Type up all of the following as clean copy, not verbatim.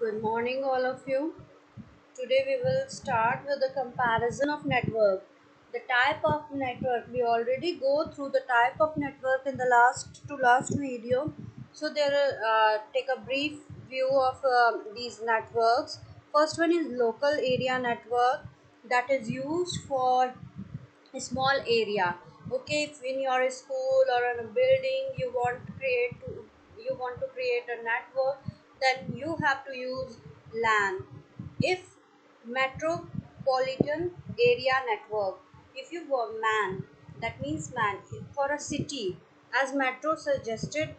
Good morning, all of you. Today we will start with the comparison of network. The type of network, we already go through the type of network in the last video. So there, take a brief view of these networks. First one is local area network that is used for a small area. Okay, if in your school or in a building you want to create a network, then you have to use LAN. If metropolitan area network, if you want man, that means man for a city, as metro suggested.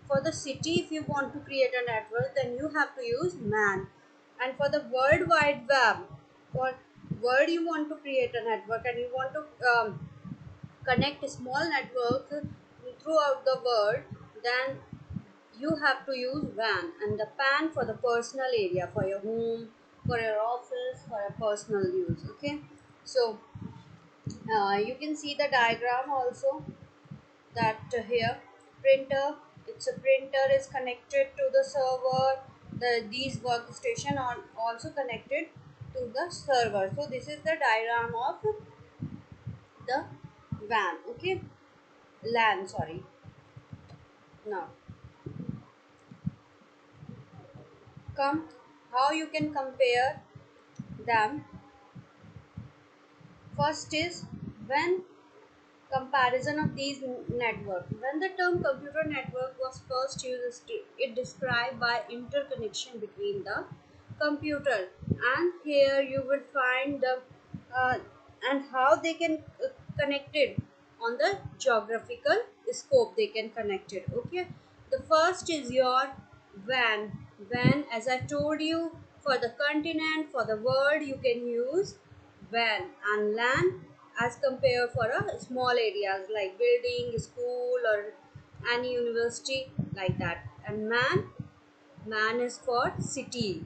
For the city, if you want to create a network, then you have to use man. And for the world wide web, for world you want to create a network and you want to connect a small network throughout the world, then you have to use WAN. And the PAN for the personal area, for your home, for your office, for your personal use. Okay, so you can see the diagram also, that here printer, it's a printer is connected to the server. These workstation are also connected to the server. So this is the diagram of the WAN. Okay, LAN, sorry. Now come, how you can compare them. First is when comparison of these network. When the term computer network was first used, it described by interconnection between the computer, and here you will find the uh, and how they can connect it on the geographical scope. They can connect it. Okay, the first is your WAN. WAN, as I told you, for the continent, for the world, you can use WAN. And LAN, as compared for a small areas like building, school, or any university, like that. And man is for city.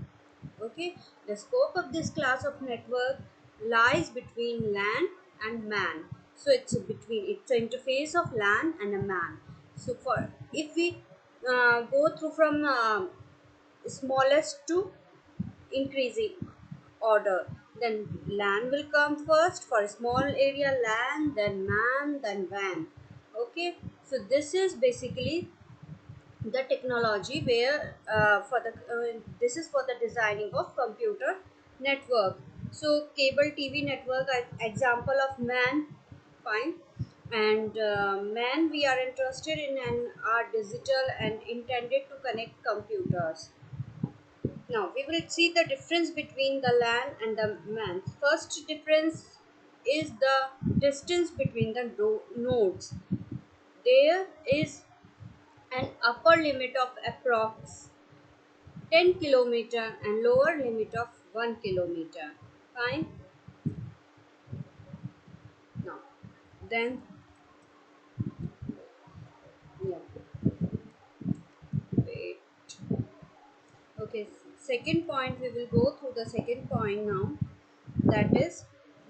Okay, the scope of this class of network lies between LAN and man. So it's an interface of LAN and a man. So for if we go through from smallest to increasing order, then LAN will come first. For small area, LAN, then man, then WAN. Okay, so this is basically the technology where this is for the designing of computer network. So cable TV network, example of man, fine. And man we are interested in and are digital and intended to connect computers. Now we will see the difference between the LAN and the MAN. First difference is the distance between the nodes. There is an upper limit of approx 10 kilometer and lower limit of 1 kilometer. Fine. Now then, yeah, wait. Okay, second point, we will go through the second point now. That is,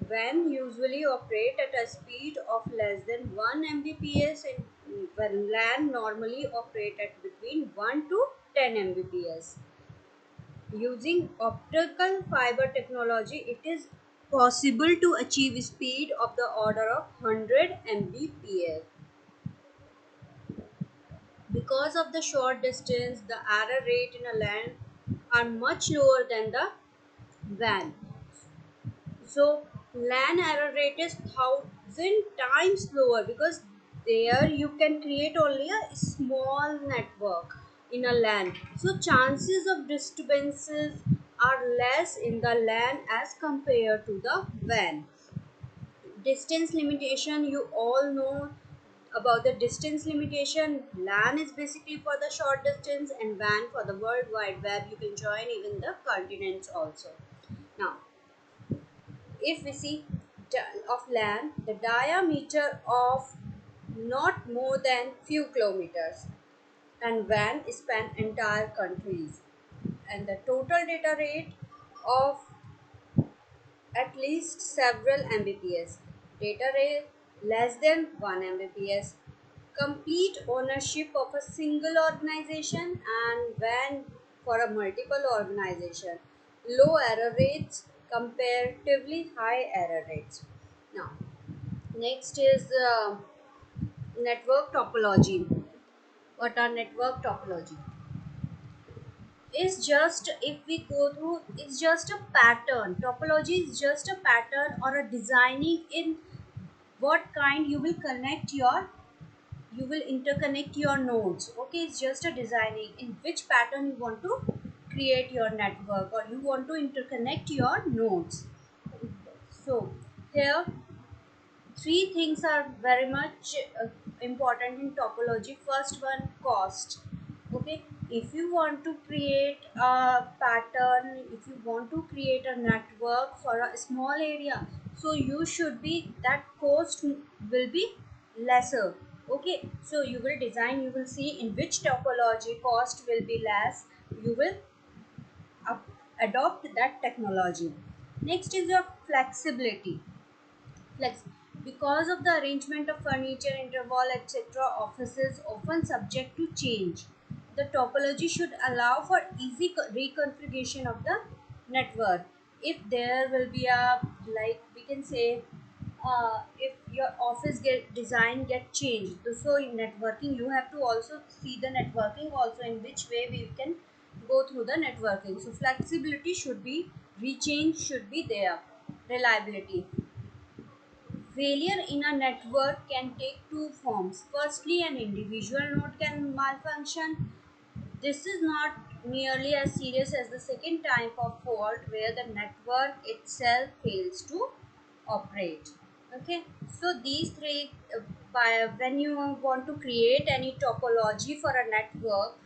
when usually operate at a speed of less than 1 Mbps, and when LAN normally operate at between 1 to 10 Mbps. Using optical fiber technology, it is possible to achieve speed of the order of 100 Mbps. Because of the short distance, the error rate in a LAN are much lower than the WAN. So LAN error rate is 1,000 times lower, because there you can create only a small network in a LAN. So chances of disturbances are less in the LAN as compared to the WAN. Distance limitation, you all know about the distance limitation. LAN is basically for the short distance, and WAN for the world wide web. You can join even the continents also. Now if we see of LAN, the diameter of not more than few kilometers, and WAN span entire countries, and the total data rate of at least several Mbps, data rate less than 1 Mbps, complete ownership of a single organization, and WAN for a multiple organization. Low error rates, comparatively high error rates. Now, next is network topology. What are network topology? Is just, if we go through, it's just a pattern. Topology is just a pattern or a designing in what kind you will connect your, you will interconnect your nodes. Okay, it's just a designing in which pattern you want to create your network or you want to interconnect your nodes. So here three things are very much important in topology. First one, cost. Okay, if you want to create a pattern, if you want to create a network for a small area, so you should be, that cost will be lesser. Okay, so you will design, you will see in which topology cost will be less, you will adopt that technology. Next is your flexibility. Flex. Because of the arrangement of furniture, interval, etc., offices often subject to change. The topology should allow for easy reconfiguration of the network. If there will be a, like we can say, if your office get design get changed, so in networking you have to also see the networking also in which way we can go through the networking. So flexibility should be, rechange should be there. Reliability. Failure in a network can take two forms. Firstly, an individual node can malfunction. This is not nearly as serious as the second type of fault where the network itself fails to operate. Okay, so these three, when you want to create any topology for a network,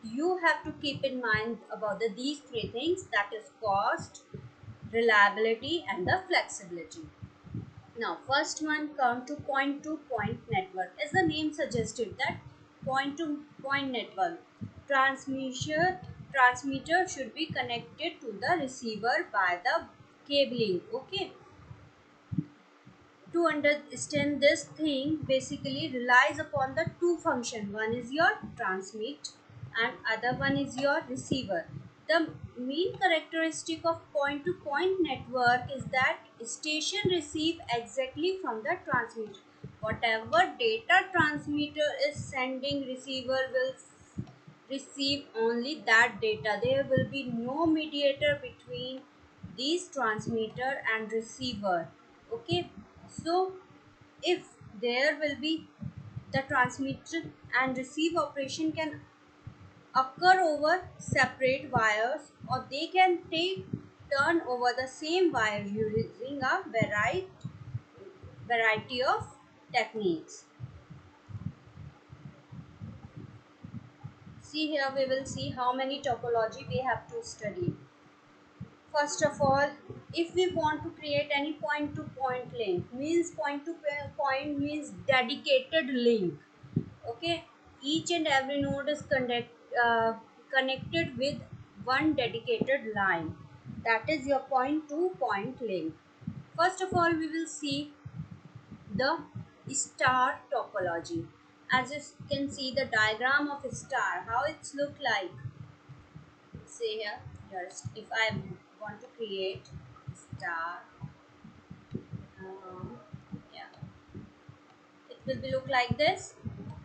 you have to keep in mind about these three things, that is cost, reliability, and the flexibility. Now, first one come to point-to-point network. As the name suggested, that point-to-point network. Transmitter should be connected to the receiver by the cabling. Okay. To understand this thing, basically relies upon the two function. One is your transmit and other one is your receiver. The main characteristic of point to point network is that station receive exactly from the transmitter. Whatever data transmitter is sending, receiver will receive only that data. There will be no mediator between these transmitter and receiver. Okay, so if there will be, the transmit and receive operation can occur over separate wires or they can take turn over the same wire using a variety of techniques. See here, we will see how many topology we have to study. First of all, if we want to create any point to point link, means point to point means dedicated link. Okay, each and every node is connected with one dedicated line. That is your point to point link. First of all, we will see the star topology. As you can see the diagram of a star, how it's look like. Say here, just if I want to create star, yeah, it will be look like this.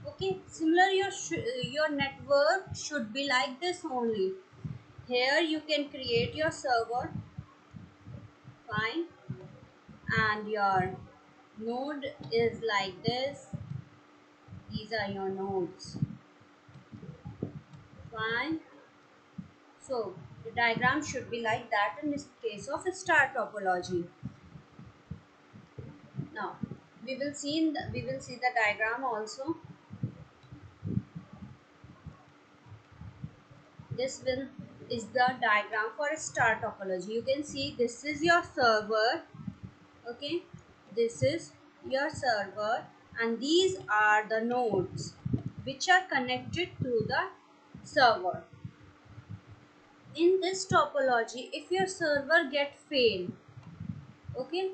Okay, similar your network should be like this only. Here you can create your server, fine, and your node is like this. These are your nodes, fine. So the diagram should be like that in this case of a star topology. Now we will see the diagram also. This will is the diagram for a star topology. You can see this is your server. Okay, this is your server and these are the nodes which are connected to the server. In this topology, if your server get fail, okay,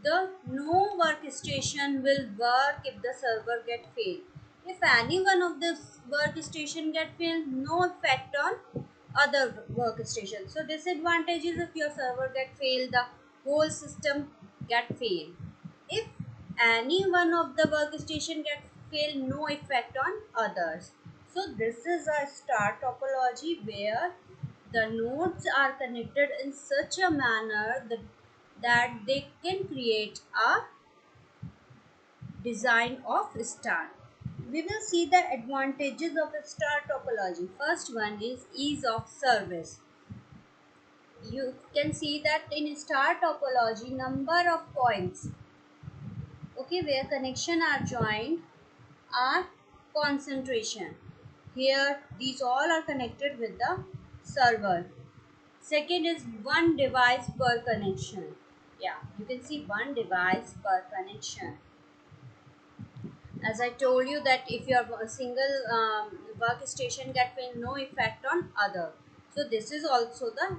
the no workstation will work if the server get fail. If any one of the workstation get fail, no effect on other workstation. So disadvantages: if your server get failed, the whole system get failed. If any one of the workstation get failed, no effect on others. So this is a star topology where the nodes are connected in such a manner that they can create a design of star. We will see the advantages of a star topology. First one is ease of service. You can see that in star topology, number of points, okay, where connection are joined, are concentration. Here these all are connected with the server. Second is one device per connection. Yeah, you can see one device per connection. As I told you that if your single workstation get failed, no effect on other. So this is also the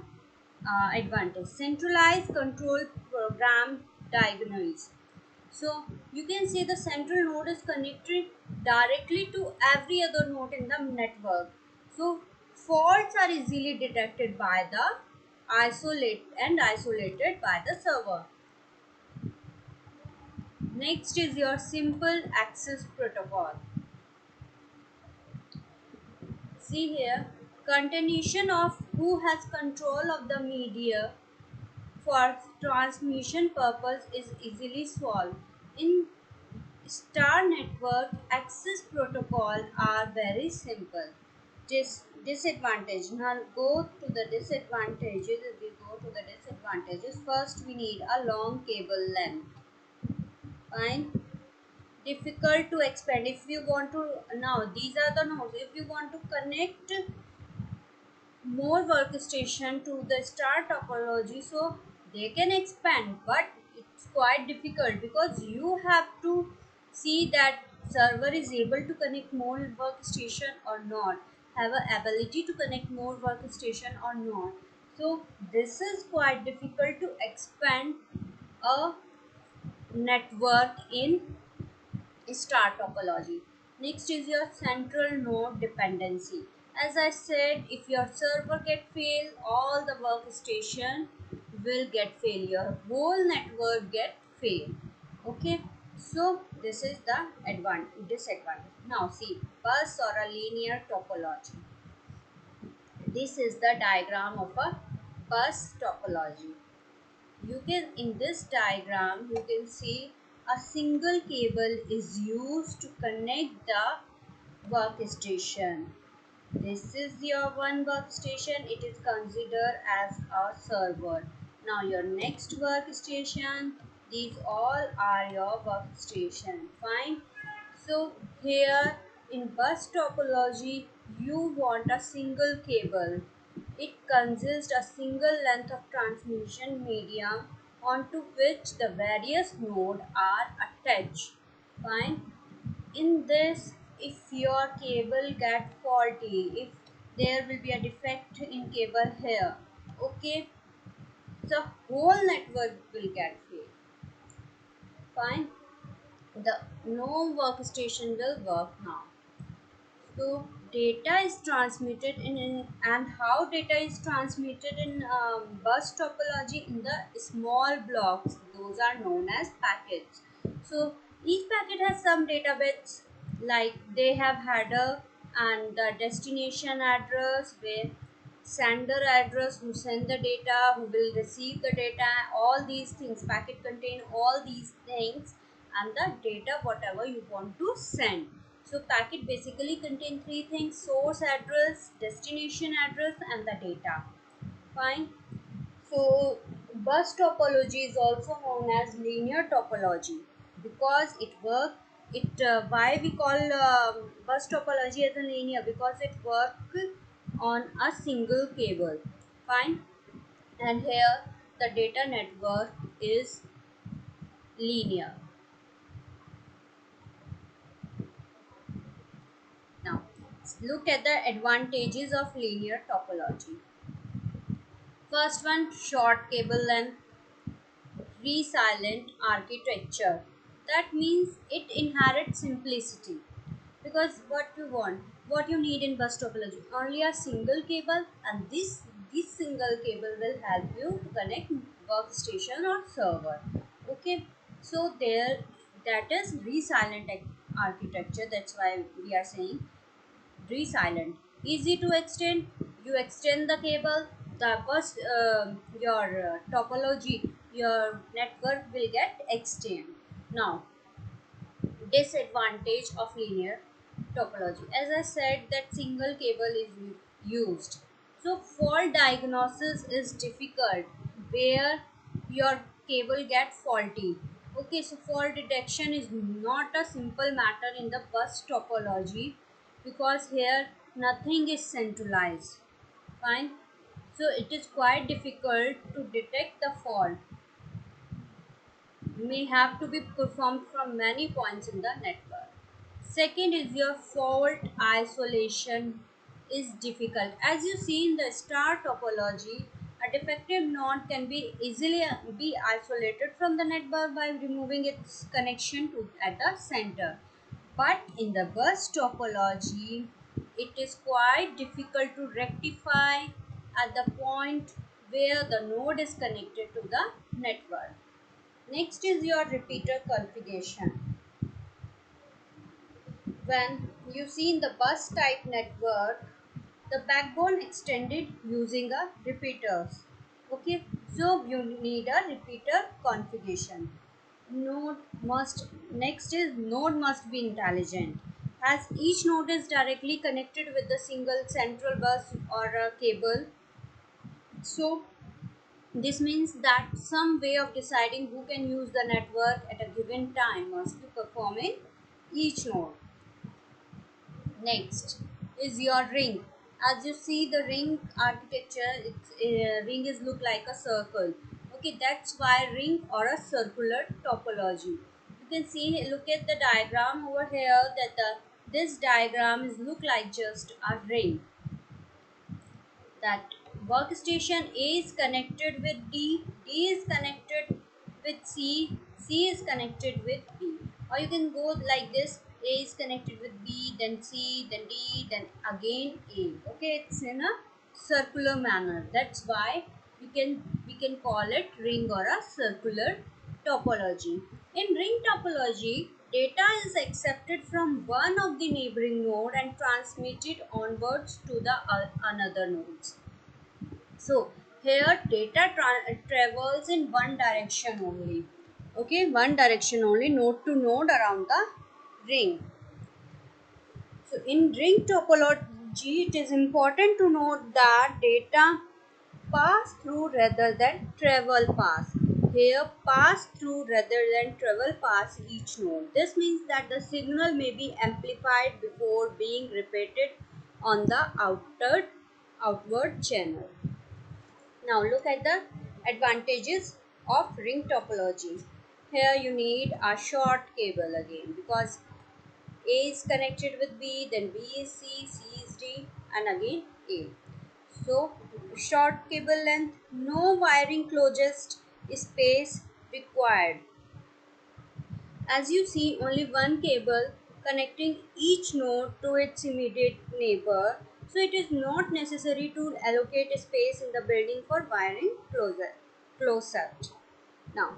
advantage. Centralized control program diagonals. So you can say the central node is connected directly to every other node in the network. So faults are easily detected by the isolated by the server. Next is your simple access protocol. See here, continuation of who has control of the media for transmission purpose is easily solved. In star network, access protocol are very simple. Disadvantage. Now go to the disadvantages. If we go to the disadvantages, first we need a long cable length. Fine. Difficult to expand. If you want to, now these are the nodes. If you want to connect more workstation to the star topology, so they can expand, but it's quite difficult because you have to see that server is able to connect more workstation or not, have a ability to connect more workstation or not. So this is quite difficult to expand a network in star topology. Next is your central node dependency. As I said, if your server get fail, all the workstation will get fail. Your whole network get fail. Okay, so this is the disadvantage. Now see, bus or a linear topology. This is the diagram of a bus topology. You can, in this diagram you can see a single cable is used to connect the workstation. This is your one workstation. It is considered as a server. Now your next workstation, these all are your workstation. Fine. So here in bus topology, you want a single cable. It consists a single length of transmission medium onto which the various nodes are attached. Fine. In this, if your cable get faulty, if there will be a defect in cable here, okay, the whole network will get failed. Fine. The no workstation will work now. So data is transmitted and how data is transmitted in bus topology in the small blocks. Those are known as packets. So each packet has some data bits, like they have header and the destination address, where sender address, who send the data, who will receive the data. All these things, packet contain all these things and the data whatever you want to send. So packet basically contain three things: source address, destination address, and the data. Fine. So bus topology is also known as linear topology because why we call bus topology as a linear, because it works on a single cable. Fine. And here the data network is linear. Now, look at the advantages of linear topology. First one, short cable length, resilient architecture. That means it inherits simplicity. Because what we want? what you need in bus topology? Only a single cable, and this single cable will help you to connect workstation or server. Okay, so there, that is resilient architecture. That's why we are saying resilient. Easy to extend. You extend the cable, the bus, your topology, your network will get extend. Now, disadvantage of linear topology, as I said, that single cable is used, so fault diagnosis is difficult where your cable get faulty. Okay, so fault detection is not a simple matter in the bus topology, because here nothing is centralized. Fine, so it is quite difficult to detect the fault, may have to be performed from many points in the network. Second is your fault isolation is difficult. As you see in the star topology, a defective node can be easily be isolated from the network by removing its connection to at the center. But in the bus topology, it is quite difficult to rectify at the point where the node is connected to the network. Next is your repeater configuration. When you see in the bus type network, the backbone extended using a repeaters. Okay, so you need a repeater configuration. Node must Next is node must be intelligent, as each node is directly connected with the single central bus or a cable. So this means that some way of deciding who can use the network at a given time must be performed in each node. Next is your ring. As you see the ring architecture, it's ring is look like a circle. Okay, that's why ring or a circular topology. You can see, look at the diagram over here, that this diagram is look like just a ring, that workstation A is connected with D is connected with C is connected with B. Or you can go like this, A is connected with B, then C, then D, then again A. Okay, it's in a circular manner. That's why we can call it ring or a circular topology. In ring topology, data is accepted from one of the neighboring node and transmitted onwards to the another nodes. So here data travels in one direction only. Okay, one direction only, node to node around the ring. So in ring topology, it is important to note that data pass through rather than travel pass. Here pass through rather than travel pass each node. This means that the signal may be amplified before being repeated on the outward channel. Now look at the advantages of ring topology. Here you need a short cable again, because A is connected with B, then B is C, C is D, and again A. So short cable length, no wiring closest space required. As you see, only one cable connecting each node to its immediate neighbor, so it is not necessary to allocate space in the building for wiring closet. Now,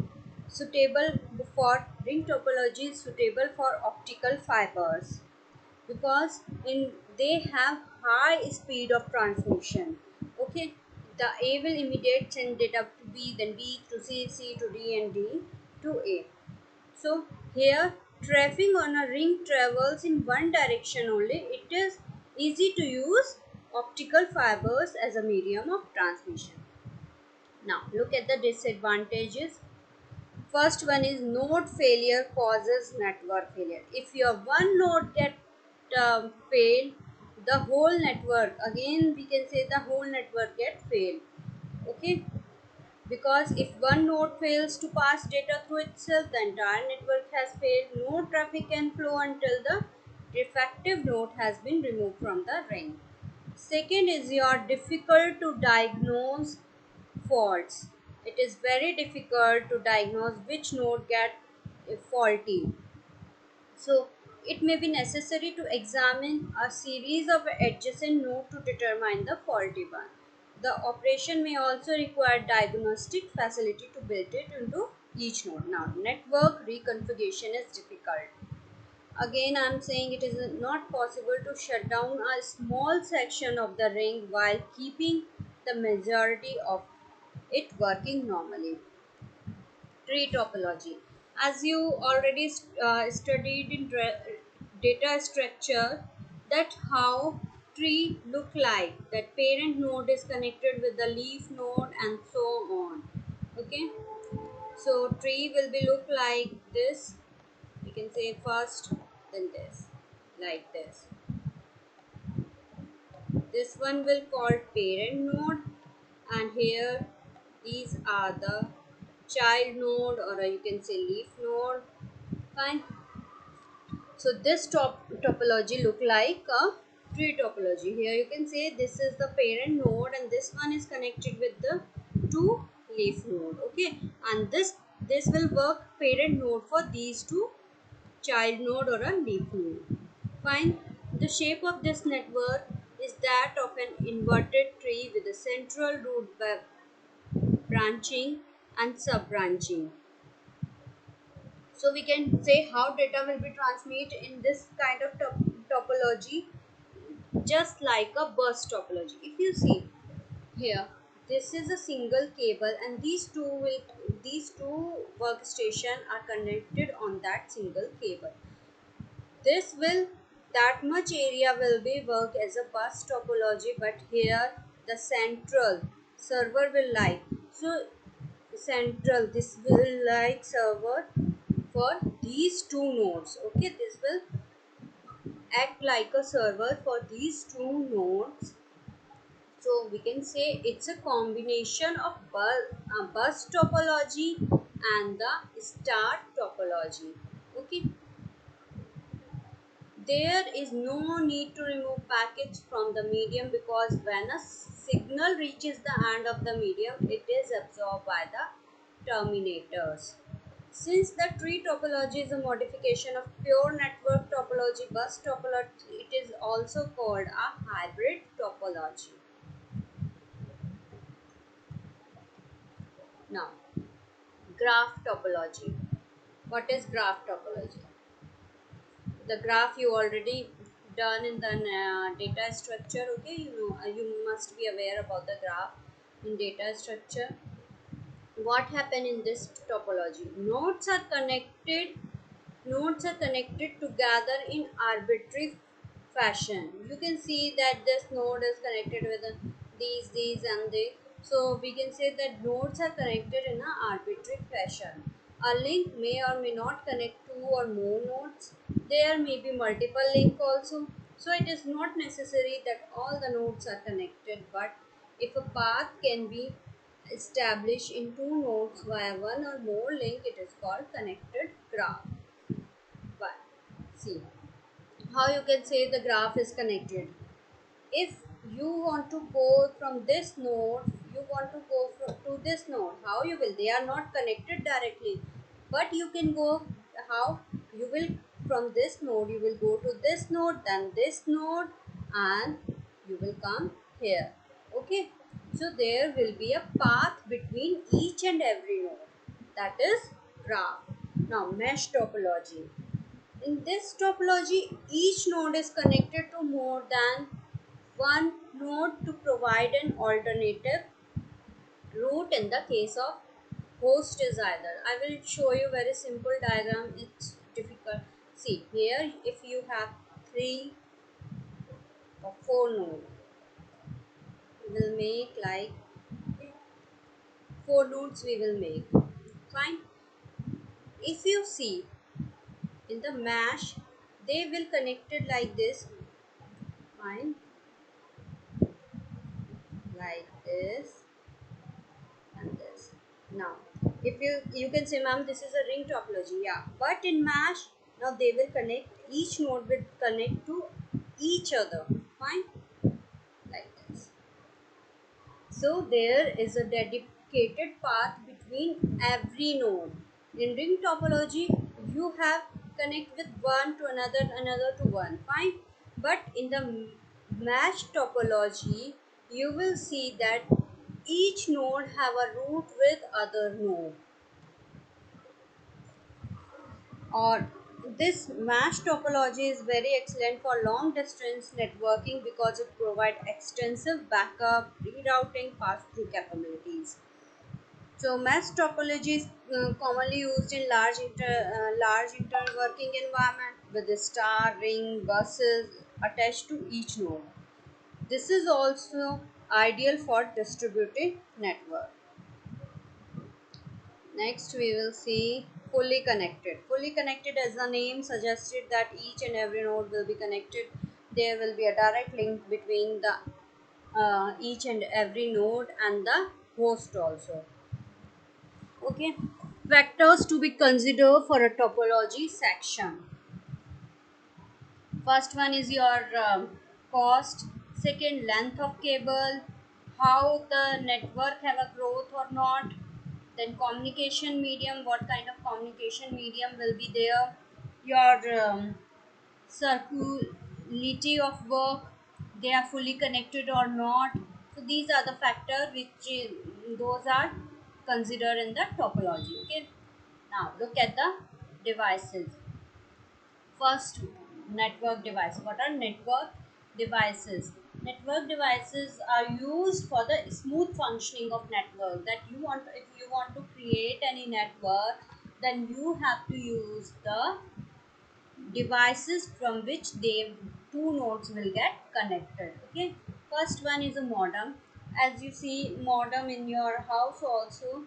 suitable for ring topology is suitable for optical fibers, because in they have high speed of transmission. Okay, the A will immediate send data to B, then B to C, C to D, and D to A. So here traffic on a ring travels in one direction only. It is easy to use optical fibers as a medium of transmission. Now look at the disadvantages. First one is node failure causes network failure. If your one node get failed, the whole network, again we can say the whole network get failed. Okay, because if one node fails to pass data through itself, the entire network has failed. No traffic can flow until the defective node has been removed from the ring. Second is your difficult to diagnose faults. It is very difficult to diagnose which node get faulty. So it may be necessary to examine a series of adjacent nodes to determine the faulty one. The operation may also require diagnostic facility to build it into each node. Now, network reconfiguration is difficult. Again, I am saying it is not possible to shut down a small section of the ring while keeping the majority of it working normally. Tree topology. As you already studied in data structure, that how tree look like, that parent node is connected with the leaf node and so on. Okay, so tree will be look like this. We can say first, then this, like this one will call parent node, and here these are the child node, or you can say leaf node. Fine. So this topology look like a tree topology. Here you can say this is the parent node and this one is connected with the two leaf node. Okay, and this will work parent node for these two child node or a leaf node. Fine. The shape of this network is that of an inverted tree with a central root branching and sub branching. So we can say how data will be transmitted in this kind of topology, just like a bus topology. If you see here, this is a single cable and these two workstation are connected on that single cable. This will, that much area will be work as a bus topology, but here the central server will lie. So central, this will like server for these two nodes. Okay, this will act like a server for these two nodes. So we can say it's a combination of bus topology and the star topology. Okay, there is no need to remove packets from the medium because when a signal reaches the end of the medium, it is absorbed by the terminators. Since the tree topology is a modification of pure network topology, bus topology, it is also called a hybrid topology. Now, graph topology. What is graph topology? The graph you already done in the data structure. Okay, you know, you must be aware about the graph in data structure. What happened in this topology? Nodes are connected together in arbitrary fashion. You can see that this node is connected with these and they. So we can say that nodes are connected in an arbitrary fashion. A link may or may not connect two or more nodes. There may be multiple links also. So it is not necessary that all the nodes are connected, but if a path can be established in two nodes via one or more link, it is called connected graph. But see how you can say the graph is connected. If you want to go from this node, you want to go to this node, how you will? They are not connected directly, but you can go how you will, from this node you will go to this node, then this node, and you will come here. Okay, so there will be a path between each and every node. That is graph. Now, mesh topology. In this topology, each node is connected to more than one node to provide an alternative route in the case of host is either. I will show you very simple diagram. It's difficult. See here, if you have 3 or 4 nodes, we will make like 4 nodes we will make. Fine. If you see in the mesh, they will connected like this. Fine, like this and this. Now, if you can say, ma'am, this is a ring topology. Yeah, but in mesh, now they will connect, each node will connect to each other. Fine, like this. So there is a dedicated path between every node. In ring topology, you have connect with one to another, another to one. Fine. But in the mesh topology, you will see that each node have a root with other node. Or this mesh topology is very excellent for long distance networking because it provides extensive backup, rerouting, pass-through capabilities. So mesh topology is commonly used in large interworking environment with the star ring buses attached to each node. This is also ideal for distributed network. Next we will see fully connected. Fully connected, as the name suggested, that each and every node will be connected. There will be a direct link between the each and every node and the host also. Okay, factors to be considered for a topology section. First one is your cost. Second, length of cable, how the network have a growth or not. Then communication medium, what kind of communication medium will be there. Your circularity of work, they are fully connected or not. So these are the factors which those are considered in the topology. Okay, now look at the devices. First, network device. What are network devices? Network devices are used for the smooth functioning of network. That you want, if you want to create any network, then you have to use the devices from which they two nodes will get connected. Okay, first one is a modem. As you see modem in your house also,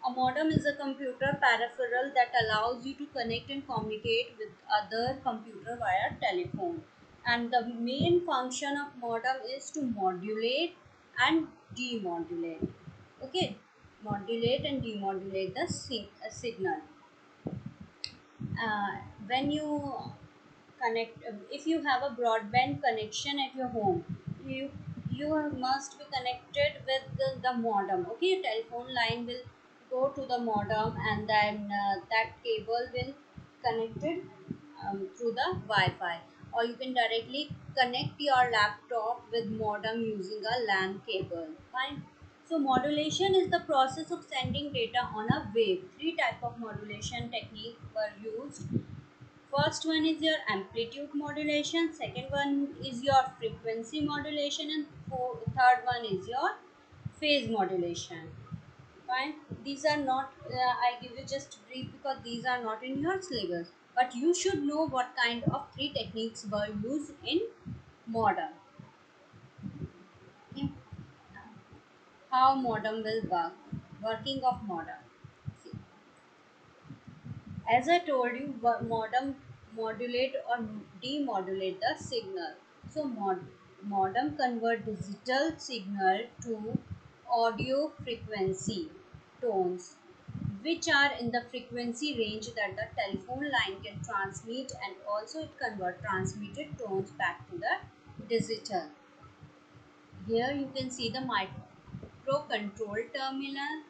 a modem is a computer peripheral that allows you to connect and communicate with other computer via telephone, and the main function of modem is to modulate and demodulate. Okay, modulate and demodulate the signal. uh, when you connect, if you have a broadband connection at your home, you must be connected with the modem. Okay, telephone line will go to the modem, and then that cable will connected through the Wi-Fi, or you can directly connect your laptop with modem using a LAN cable. Fine. So modulation is the process of sending data on a wave. Three type of modulation technique were used. First one is your amplitude modulation, second one is your frequency modulation, and third one is your phase modulation. Fine. These are not, I give you just brief because these are not in your syllabus. But you should know what kind of three techniques were used in modem. Okay. How modem will work. Working of modem. See, as I told you, modem modulate or demodulate the signal. So modem convert digital signal to audio frequency tones, which are in the frequency range that the telephone line can transmit, and also it convert transmitted tones back to the digital. Here you can see the microcontrol terminal.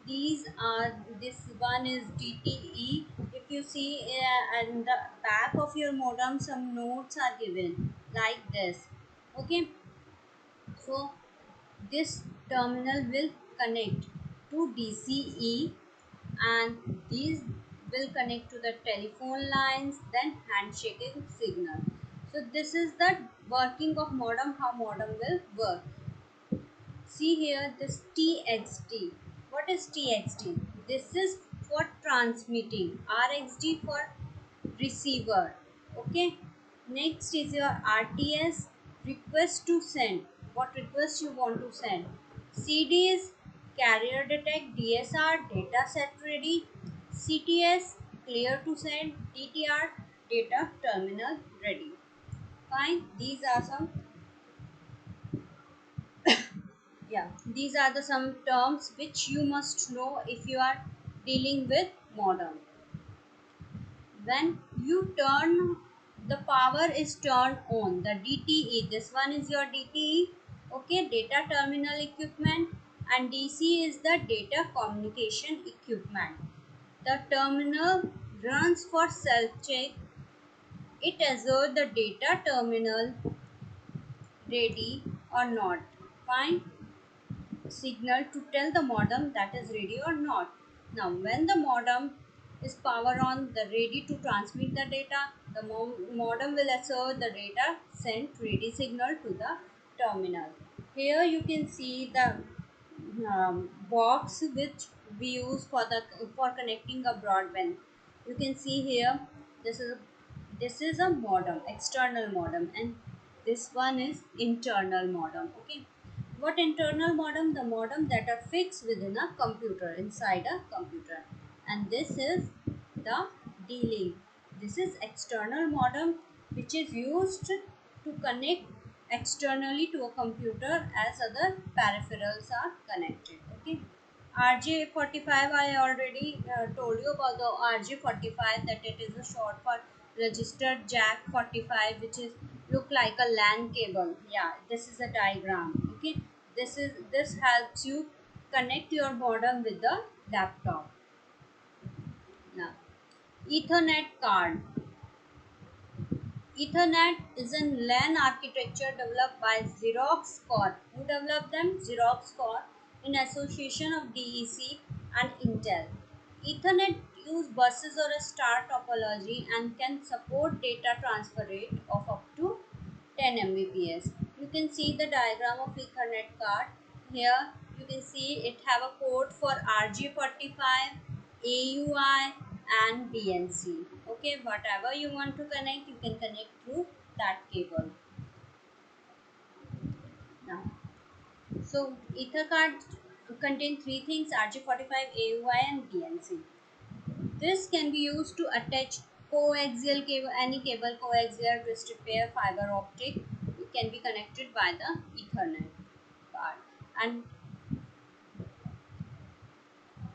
These are, this one is DTE. If you see in the back of your modem, some nodes are given like this. Okay, so this terminal will connect to DCE, and these will connect to the telephone lines, then handshaking signal. So this is the working of modem, how modem will work. See here this TXT. What is TXT? This is for transmitting. RXD for receiver. Okay. Next is your RTS, request to send. What request you want to send? CD is carrier detect, DSR data set ready, CTS clear to send, DTR data terminal ready. Fine. These are some, yeah, these are the some terms which you must know if you are dealing with modem. When you turn, the power is turned on, the DTE, this one is your DTE. Okay, data terminal equipment, and DC is the data communication equipment. The terminal runs for self check It assures the data terminal ready or not. Fine signal to tell the modem that is ready or not. Now, when the modem is power on, the ready to transmit the data, the modem will assert the data sent ready signal to the terminal. Here you can see the box which we use for connecting a broadband. You can see here this is this is a modem, external modem, and this one is internal modem. Okay, what internal modem? The modem that are fixed within a computer, inside a computer, and this is the D-Link. This is external modem which is used to connect externally to a computer as other peripherals are connected. Okay, RJ45, I already told you about the RJ45, that it is a short for registered jack 45, which is look like a LAN cable. Yeah, this is a diagram. Okay, this helps you connect your modem with the laptop. Now, Ethernet card. Ethernet is a LAN architecture developed by Xerox Corp. Who developed them? Xerox Corp in association of DEC and Intel. Ethernet use buses or a star topology and can support data transfer rate of up to 10 Mbps. You can see the diagram of Ethernet card. Here you can see it have a port for RJ45, AUI and BNC. Okay, whatever you want to connect, you can connect through that cable. Now, so Ethercard contain three things: RJ45, AUI and BNC. This can be used to attach coaxial cable, any cable, coaxial, twisted pair, fiber optic. It can be connected by the Ethernet card. And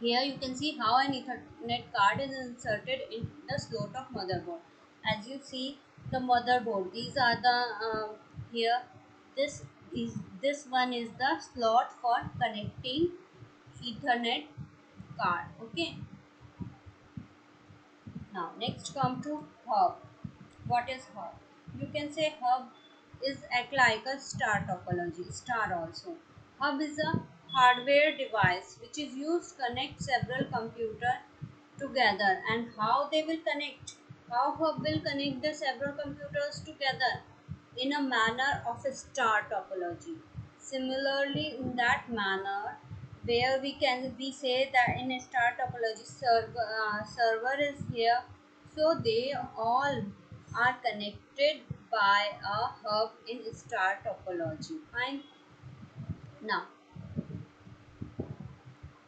here you can see how an Ethernet card is inserted in the slot of motherboard. As you see the motherboard, these are the here. This is this one is the slot for connecting Ethernet card. Okay. Now next come to hub. What is hub? You can say hub is act like a star topology, star also. Hub is a hardware device which is used to connect several computers together. And how they will connect? How hub will connect the several computers together? In a manner of a star topology. Similarly, in that manner, where we say that in a star topology, server is here, so they all are connected by a hub in star topology. Fine. Now,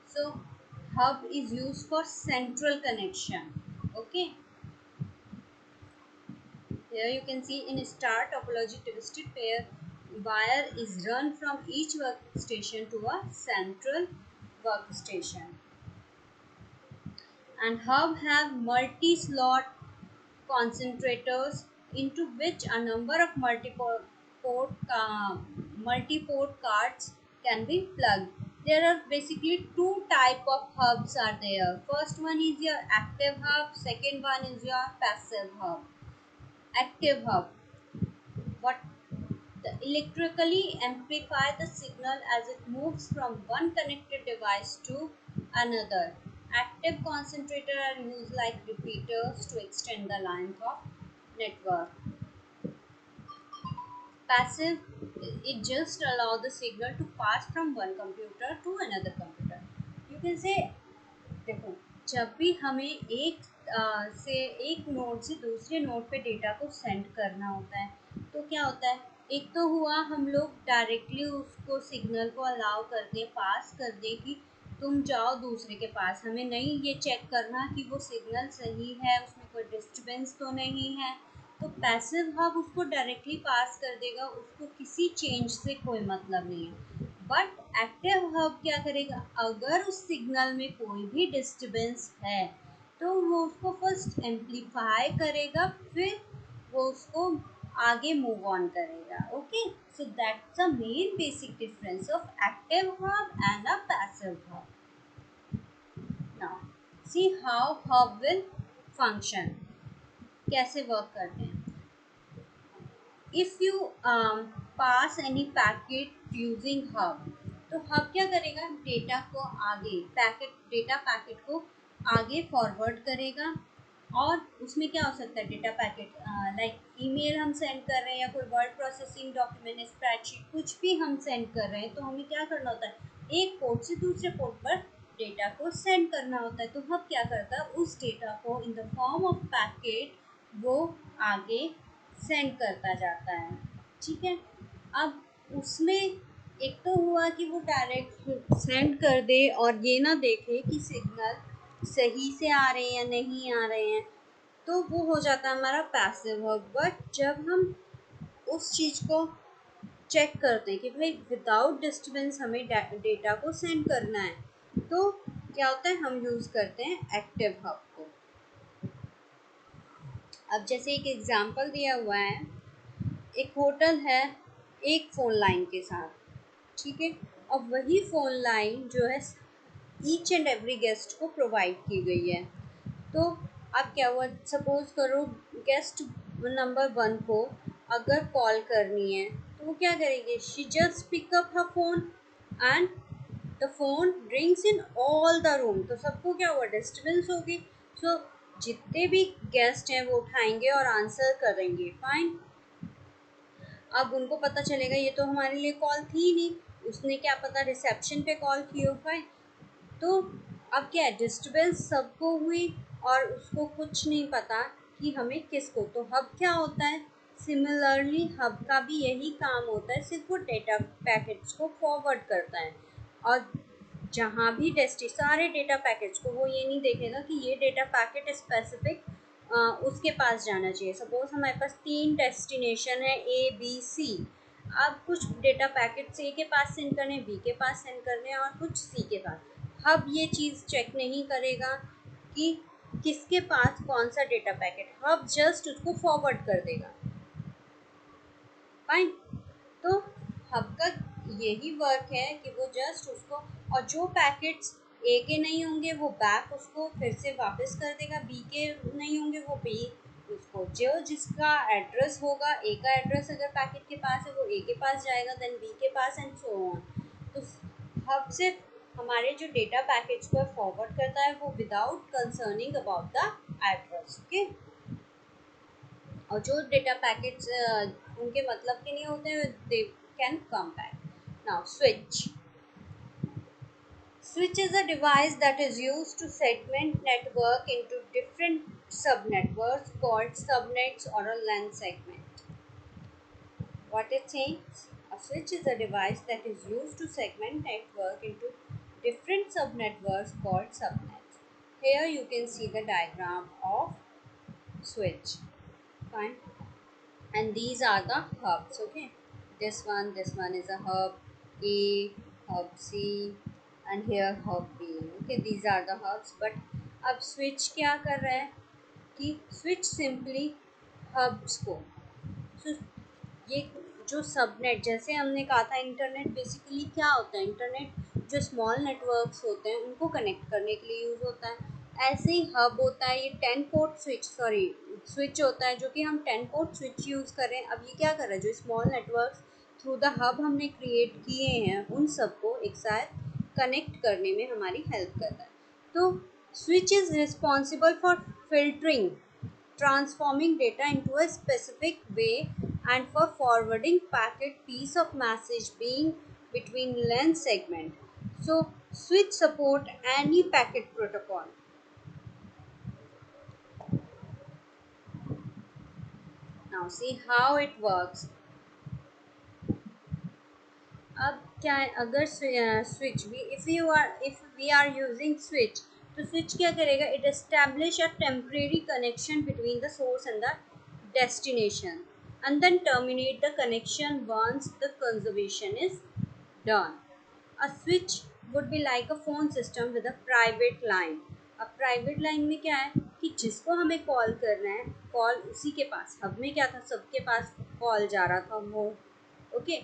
so hub is used for central connection. Okay. Here you can see in star topology, twisted pair wire is run from each workstation to a central workstation. And hub have multi-slot concentrators into which a number of multi-port cards can be plugged. There are basically two type of hubs are there. First one is your active hub, second one is your passive hub. Active hub, what the electrically amplify the signal as it moves from one connected device to another. Active concentrator are used like repeaters to extend the length of network. Passive, it just allow the signal to pass from one computer to another computer. You can say, देखो जब भी हमें से एक node से दूसरे node पे data को सेंड करना होता है, तो क्या होता है, एक तो हुआ हम लोग डायरेक्टली उसको सिग्नल को अलाउ कर दें, पास कर दें कि तुम जाओ दूसरे के पास, हमें नहीं ये चेक करना कि वो सिग्नल सही है, उसमें कोई डिस्टर्बेंस तो नहीं है। तो पैसिव हब उसको डायरेक्टली पास कर देगा, उसको किसी चेंज से कोई मतलब नहीं है। बट एक्टिव हब क्या करेगा, अगर उस सिग्नल में कोई भी डिस्टर्बेंस है तो वो उसको फर्स्ट एम्पलीफाई करेगा, फिर वो उसको आगे मूव ऑन करेगा। Okay, so that's the main basic difference of active hub and a passive hub. Now see how hub will function, कैसे वर्क करते हैं। If you pass any packet using hub, तो हब क्या करेगा, data को आगे data packet को आगे फॉरवर्ड करेगा। और उसमें क्या हो सकता है, डेटा पैकेट लाइक ईमेल हम सेंड कर रहे हैं या कोई वर्ड प्रोसेसिंग डॉक्यूमेंट, स्प्रेडशीट, कुछ भी हम सेंड कर रहे हैं, तो हमें क्या करना होता है, एक पोर्ट से दूसरे पोर्ट पर डेटा को सेंड करना होता है। तो हब क्या करता है, उस डेटा को in the form of packet वो आगे सेंड करता जाता है। ठीक है, अब उसमें एक तो हुआ कि वो डायरेक्ट सेंड कर दे और ये ना देखे कि सिग्नल सही से आ रहे हैं या नहीं आ रहे हैं, तो वो हो जाता है हमारा पैसिव हब। बट जब हम उस चीज़ को चेक करते हैं कि भाई विदाउट डिस्टर्बेंस हमें डेटा को सेंड करना है, तो क्या होता है, हम यूज़ करते हैं एक्टिव हब को। अब जैसे एक एग्जांपल दिया हुआ है, एक होटल है एक फ़ोन लाइन के साथ, ठीक है। अब वही फ़ोन लाइन जो है ईच एंड एवरी गेस्ट को प्रोवाइड की गई है। तो अब क्या हुआ, सपोज करो गेस्ट नंबर 1 को अगर कॉल करनी है, तो वो क्या करेंगे, she just pick up her phone and the phone rings in all the room. तो सबको क्या हुआ, डिस्टर्बेंस होगी। सो जितने भी गेस्ट हैं वो उठाएंगे और आंसर करेंगे, फाइन। अब उनको पता चलेगा ये तो हमारे लिए कॉल थी नहीं, उसने क्या पता रिसेप्शन पे कॉल की हो, फाइन। तो अब क्या है, डिस्टर्बेंस सबको हुई और उसको कुछ नहीं पता कि हमें किसको। तो हब क्या होता है, सिमिलरली हब का भी यही काम होता है, सिर्फ वो डेटा पैकेट्स को फॉरवर्ड करता है। और जहाँ भी सारे डेटा पैकेट्स को वो ये नहीं देखेगा कि ये डेटा पैकेट स्पेसिफिक उसके पास जाना चाहिए। सपोज हमारे पास 3 डेस्टिनेशन है ए बी सी। अब कुछ डेटा पैकेट्स ए के पास सेंड करने, बी के पास सेंड करने और कुछ सी के पास। हब ये चीज़ चेक नहीं करेगा कि किसके पास कौन सा डेटा पैकेट, हब जस्ट उसको फॉरवर्ड कर देगा, फाइन। तो हब का यही वर्क है कि वो जस्ट उसको, और जो पैकेट्स ए के नहीं होंगे वो बैक उसको फिर से वापस कर देगा, बी के नहीं होंगे वो बी उसको, जो जिसका एड्रेस होगा, ए का एड्रेस अगर पैकेट के पास है वो ए के पास जाएगा, देन बी के पास एंड सो ऑन। तो हब सिर्फ हमारे जो डेटा पैकेट्स को फॉरवर्ड करता है वो without concerning about the address, okay. और जो डेटा पैकेट्स उनके मतलब के नहीं होते हैं, they can come back. Now switch. Switch is a device that is used to segment network into different subnetworks called subnets or a LAN segment. What it says? A switch is a device that is used to segment network into different subnetworks called subnets. Here you can see the diagram of switch. Fine. And these are the hubs, okay. This one is a hub A, hub C, and here hub B, okay. These are the hubs. But अब switch क्या कर रहा है कि switch simply hubs को, so ये जो subnet, जैसे हमने कहा था इंटरनेट बेसिकली क्या होता है, इंटरनेट जो स्मॉल नेटवर्क्स होते हैं उनको कनेक्ट करने के लिए यूज़ होता है। ऐसे ही हब होता है, ये 10 पोर्ट स्विच होता है, जो कि हम 10 पोर्ट स्विच यूज़ कर रहे हैं। अब ये क्या कर रहा है, जो small networks through the hub हमने क्रिएट किए हैं उन सबको एक साथ कनेक्ट करने में हमारी हेल्प करता है। तो switch is responsible for filtering, transforming data into a specific way, and for forwarding packet piece of message being between LAN segment. So switch support any packet protocol. Now see how it works. अब क्या है, अगर switch भी if we are using switch, तो switch क्या करेगा, it establish a temporary connection between the source and the destination and then terminate the connection once the conservation is done. A switch would be like a phone system with a private line. अब private line में क्या है कि जिसको हमें call करना है, call उसी के पास, हब में क्या था, सबके पास कॉल जा रहा था वो, ओके।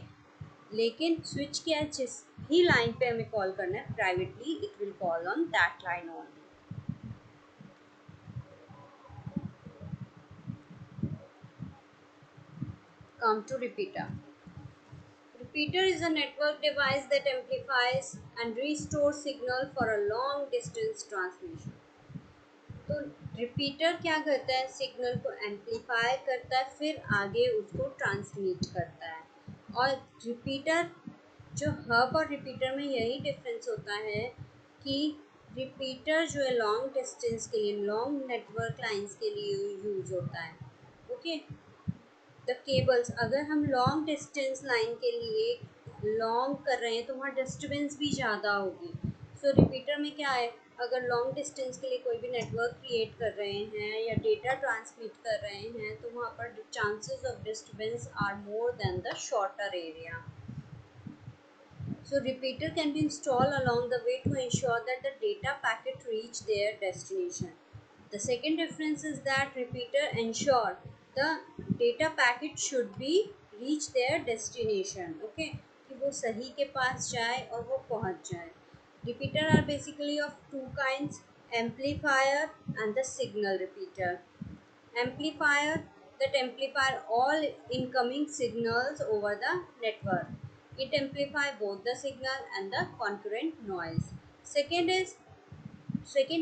लेकिन स्विच क्या है, जिस ही लाइन पे हमें कॉल करना है privately, it will call on that line only. Come to repeater. Repeater is a network device that amplifies and restores signal for a long distance transmission. तो रिपीटर क्या करता है, सिग्नल को एम्पलीफाई करता है, फिर आगे उसको ट्रांसमिट करता है. और रिपीटर जो हब और रिपीटर में यही डिफरेंस होता है कि रिपीटर जो है लॉन्ग डिस्टेंस के लिए, लॉन्ग नेटवर्क लाइंस के लिए यूज़ होता है. ओके, द केबल्स, अगर हम लॉन्ग डिस्टेंस लाइन के लिए लॉन्ग कर रहे हैं तो वहाँ डिस्टर्बेंस भी ज़्यादा होगी. सो रिपीटर में क्या है, अगर लॉन्ग डिस्टेंस के लिए कोई भी नेटवर्क क्रिएट कर रहे हैं या डेटा ट्रांसमिट कर रहे हैं तो वहाँ पर chances of disturbance are more than the shorter area. So repeater can be installed along the way to ensure that the data packet reach their destination. The second difference is that repeater ensure the data packet should be reach their destination. Okay, कि वो सही के पास जाए और वो पहुंच जाए. Repeater are basically of two kinds: amplifier and the signal repeater. Amplifier that amplify all incoming signals over the network. It amplifies both the signal and the concurrent noise. Second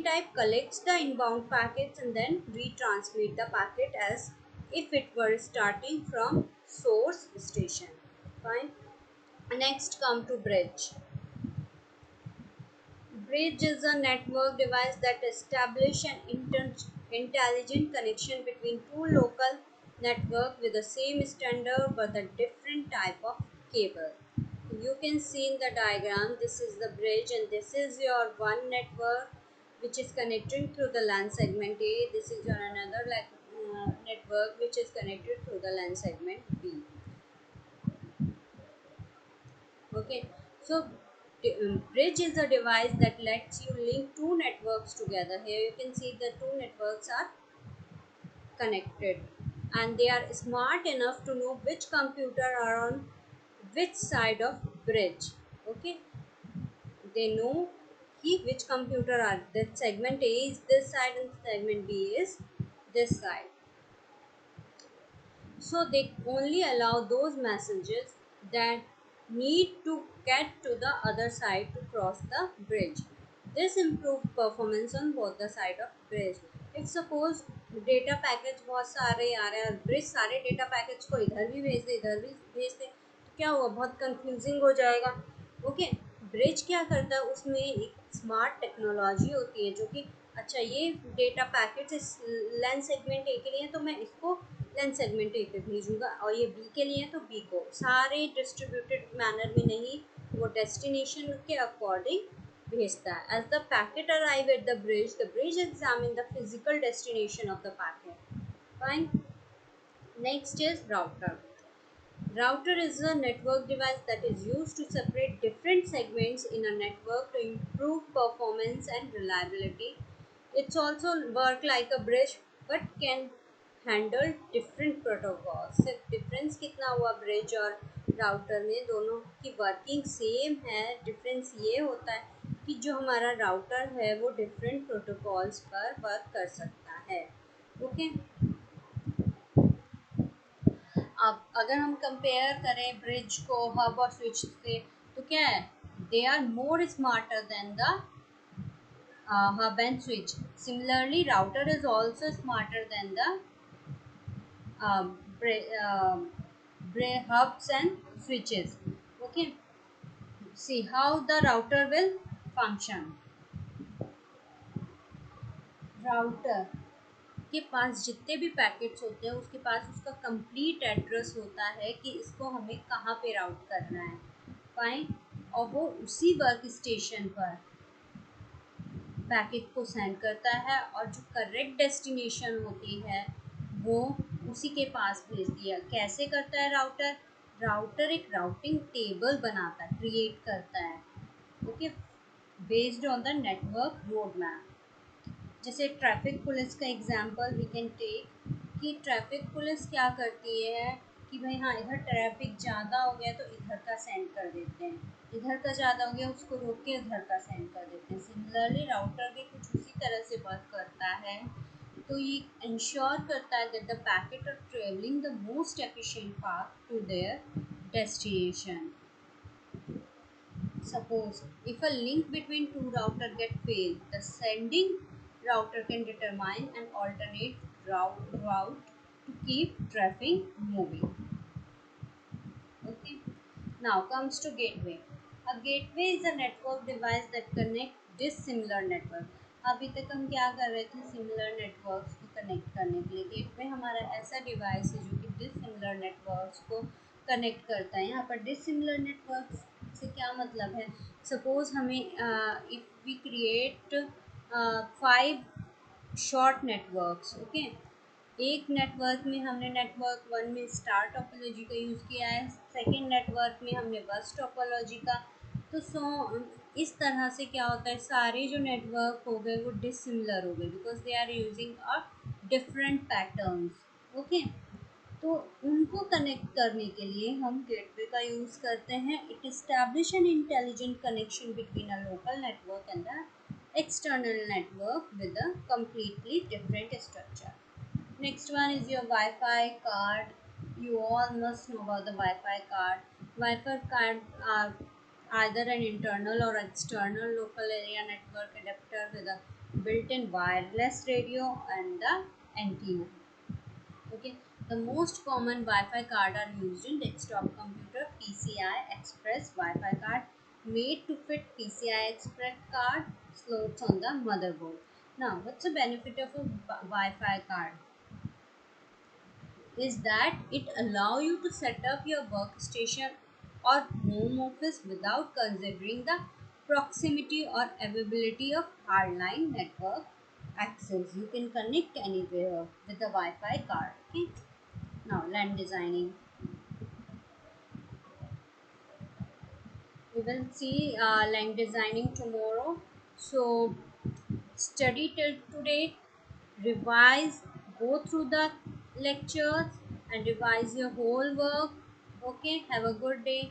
type collects the inbound packets and then retransmit the packet as if it were starting from source station. Fine. Next come to bridge. Bridge is a network device that establishes an intelligent connection between two local networks with the same standard but a different type of cable. You can see in the diagram, this is the bridge and this is your one network which is connecting through the LAN segment A. This is your another network which is connected through the LAN segment B. Okay, so bridge is a device that lets you link two networks together. Here you can see the two networks are connected and they are smart enough to know which computer are on which side of bridge. Okay, they know which computer are, that segment A is this side and segment B is this side. So they only allow those messages that need to get to the other side to cross the bridge. This improves performance on both the side of bridge. If suppose data package बहुत सारे आ रहे हैं और bridge सारे data package को इधर भी भेज दे इधर भी भेज दे तो क्या हुआ, बहुत कंफ्यूजिंग हो जाएगा. ओके, ब्रिज क्या करता है, उसमें एक स्मार्ट टेक्नोलॉजी होती है जो कि अच्छा ये डेटा पैकेट इस लेंथ सेगमेंट ए के लिए तो मैं इसको लेंथ सेगमेंट ए पे भेजूंगा और ये बी के लिए तो बी को, सारे डिस्ट्रीब्यूटेड मैनर में नहीं, वो डेस्टिनेशन के अकॉर्डिंग भेजता है. As the packet arrive at the bridge examine the physical destination of the packet. Fine. Next is router. Router is a network device that is used to separate different segments in a network to improve performance and reliability. It's also work like a bridge but can handle different protocols. सिर्फ difference कितना हुआ bridge और router में, दोनों की working same है. Difference ये होता है कि जो हमारा राउटर है वो डिफरेंट प्रोटोकॉल्स पर वर्क कर सकता है. ओके, अब अगर हम कंपेयर करें ब्रिज को हब और स्विच से तो क्या है, they are more smarter than the hub and switch. Similarly, router is also smarter than the hubs and switches. Okay, see how the router will function. Router के पास जितने भी पैकेट्स होते हैं उसके पास उसका कंप्लीट एड्रेस होता है कि इसको हमें कहाँ पे राउट करना है. फाइन. और वो उसी वर्क स्टेशन पर पैकेट को सेंड करता है और जो करेक्ट डेस्टिनेशन होती है वो उसी के पास भेज दिया. कैसे करता है राउटर, राउटर एक राउटिंग टेबल बनाता है, क्रिएट करता है. Okay, based on the network road map. जैसे ट्रैफिक पुलिस का एग्जांपल वी कैन टेक कि ट्रैफिक पुलिस क्या करती है कि भाई हाँ इधर ट्रैफिक ज़्यादा हो गया तो इधर का सेंड कर देते हैं, इधर का ज़्यादा हो गया उसको रोक के उधर का सेंड कर देते हैं. सिमिलरली राउटर भी कुछ उसी तरह से वर्क करता है तो ये इंश्योर करता है that the packet are travelling the most efficient path to their destination. Suppose if a link between two routers get failed, the sending router can determine an alternate route to keep traffic moving. Okay. Now comes to gateway. A gateway is a network device that connects dissimilar network. अभी तक हम क्या कर रहे थे, similar networks को connect करने के लिए. गेटवे हमारा ऐसा डिवाइस है जो कि डिसिमिलर नेटवर्क्स को कनेक्ट करता है. यहाँ पर डिसिमिलर नेटवर्क्स से क्या मतलब है, सपोज हमें if we create 5 short networks. Okay, एक नेटवर्क में हमने नेटवर्क वन में स्टार टोपोलॉजी का यूज़ किया है, सेकेंड नेटवर्क में हमने बस टोपोलॉजी का. तो इस तरह से क्या होता है, सारे जो नेटवर्क हो गए वो डिसिमिलर हो गए because they are using a different patterns. Okay, तो उनको कनेक्ट करने के लिए हम गेटवे का यूज़ करते हैं. It establish an intelligent connection between a local network and the external network with a completely different structure. Next one is your Wi-Fi card. You all must know about the Wi-Fi card. Wi-Fi card are either an internal or external local area network adapter with a built-in wireless radio and the antenna. Okay, the most common Wi-Fi card are used in desktop computer. PCI Express Wi-Fi card made to fit PCI Express card slots on the motherboard. Now, what's the benefit of a Wi-Fi card? Is that it allow you to set up your workstation or home office without considering the proximity or availability of hardline network access. You can connect anywhere with the Wi-Fi card. Okay. Now LAN designing. We will see LAN designing tomorrow. So study till today, revise, go through the lectures and revise your whole work. Okay, have a good day.